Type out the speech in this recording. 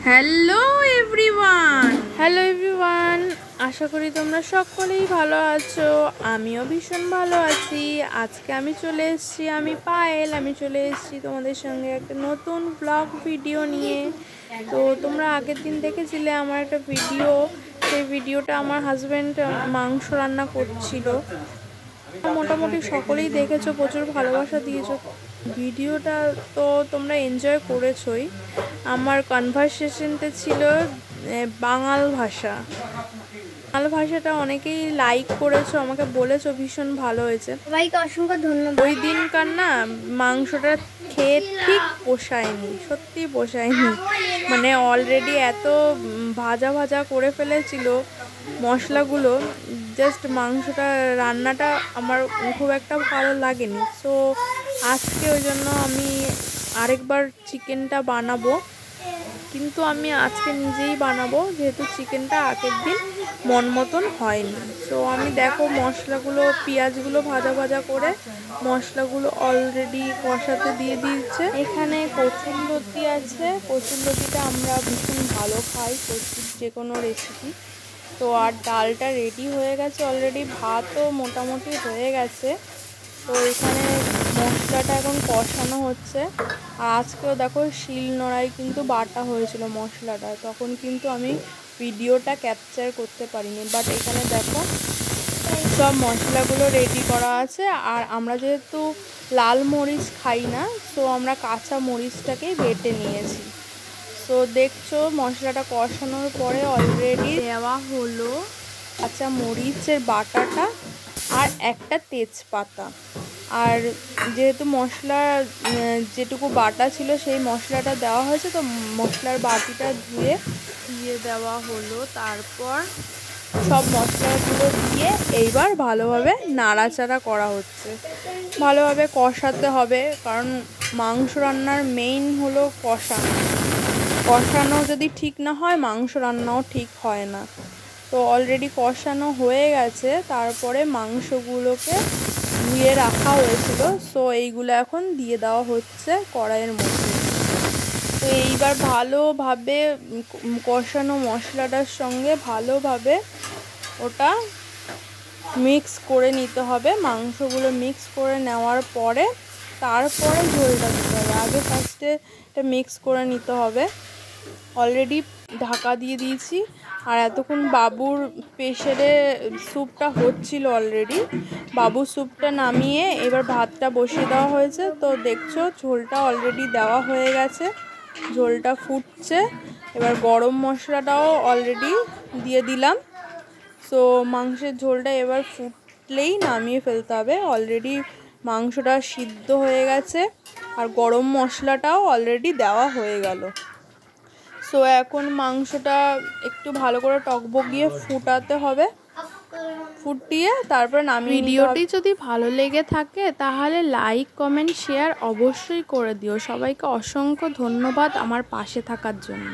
Hello everyone, আশা করি তোমরা সকলেই ভালো আছো। আমিও ভীষণ ভালো আছি। আজকে আমি চলে এসেছি তোমাদের সঙ্গে একটা নতুন ব্লগ ভিডিও নিয়ে। তো তোমরা আগের দিন দেখেছিলে আমার একটা ভিডিও, সেই ভিডিওটা আমার হাজব্যান্ড মাংস রান্না করছিল। মোটামুটি সকলেই দেখেছো, প্রচুর ভালোবাসা দিয়েছো। ভিডিওটা তো তোমরা এনজয় করেছোই। আমার কনভারসেশনটা ছিল বাংলা ভাষাটা অনেকেই লাইক করেছো, আমাকে বলেছো ভীষণ ভালো হয়েছে। সবাইকে অসংখ্য ধন্যবাদ। ওই দিনকার না মাংসটা খেয়ে ঠিক পোষায়নি, সত্যি পোষায়নি। মানে অলরেডি এত ভাজা ভাজা করে ফেলেছিল মশলাগুলো, জাস্ট মাংসটা রান্নাটা আমার খুব একটা ভালো লাগেনি। সো আজকে ওই জন্য আমি আরেকবার চিকেনটা বানাবো, কিন্তু আমি আজকে নিজেই বানাবো যেহেতু চিকেনটা আগের দিন মন মতন হয়নি। সো আমি দেখো মশলাগুলো, পেঁয়াজগুলো ভাজা ভাজা করে মশলাগুলো অলরেডি কষাতে দিয়ে দিয়েছে। এখানে কচুরলতি আছে, কচুরলতিটা আমরা ভীষণ ভালো খাই কচুর যে কোনো রেসিপি। তো আর ডালটা রেডি হয়ে গেছে অলরেডি, ভাতও মোটামুটি হয়ে গেছে। তো এখানে মশলাটা এখন কষানো হচ্ছে। আর আজকেও দেখো শিল নোড়ায় কিন্তু বাটা হয়েছিল মশলাটা, তখন কিন্তু আমি ভিডিওটা ক্যাপচার করতে পারিনি। বাট এখানে দেখো সব মশলাগুলো রেডি করা আছে। আর আমরা যেহেতু লাল মরিচ খাই না, সো আমরা কাঁচা মরিচটাকেই বেটে নিয়েছি। তো দেখছো মশলাটা কষানোর পরে অলরেডি দেওয়া হলো কাঁচা মরিচের বাটাটা আর একটা তেজপাতা। আর যেহেতু মশলা যেটুকু বাটা ছিল সেই মশলাটা দেওয়া হয়েছে, তো মশলার বাটিটা ধুয়ে দিয়ে দেওয়া হলো। তারপর সব মশলাগুলো দিয়ে এইবার ভালোভাবে নাড়াচাড়া করা হচ্ছে, ভালোভাবে কষাতে হবে। কারণ মাংস রান্নার মেইন হলো কষানো যদি ঠিক না হয় মাংস রান্নাও ঠিক হয় না। তো অলরেডি কষানো হয়ে গেছে, তারপরে মাংসগুলোকে ধুয়ে রাখা হয়েছিল, সো এইগুলো এখন দিয়ে দেওয়া হচ্ছে কড়াইয়ের মধ্যে। তো এইবার ভালোভাবে কষানো মশলাটার সঙ্গে ভালোভাবে ওটা মিক্স করে নিতে হবে। মাংসগুলো মিক্স করে নেওয়ার পরে তারপরে ঝোলটা দিতে হবে। আগে ফার্স্টে এটা মিক্স করে নিতে হবে। অলরেডি ঢাকা দিয়ে দিয়েছি, আর এতক্ষণ বাবুর প্রেশারে স্যুপটা হচ্ছিল অলরেডি। বাবুর স্যুপটা নামিয়ে এবার ভাতটা বসিয়ে দেওয়া হয়েছে। তো দেখছো ঝোলটা অলরেডি দেওয়া হয়ে গেছে, ঝোলটা ফুটছে। এবার গরম মশলাটাও অলরেডি দিয়ে দিলাম। সো মাংসের ঝোলটা এবার ফুটলেই নামিয়ে ফেলতে হবে। অলরেডি মাংসটা সিদ্ধ হয়ে গেছে আর গরম মশলাটাও অলরেডি দেওয়া হয়ে গেল। সো এখন মাংসটা একটু ভালো করে টকবগিয়ে ফুটাতে হবে, ফুটিয়ে তারপর নামিয়ে। ভিডিওটি যদি ভালো লেগে থাকে তাহলে লাইক, কমেন্ট, শেয়ার অবশ্যই করে দিও। সবাইকে অসংখ্য ধন্যবাদ আমার পাশে থাকার জন্য।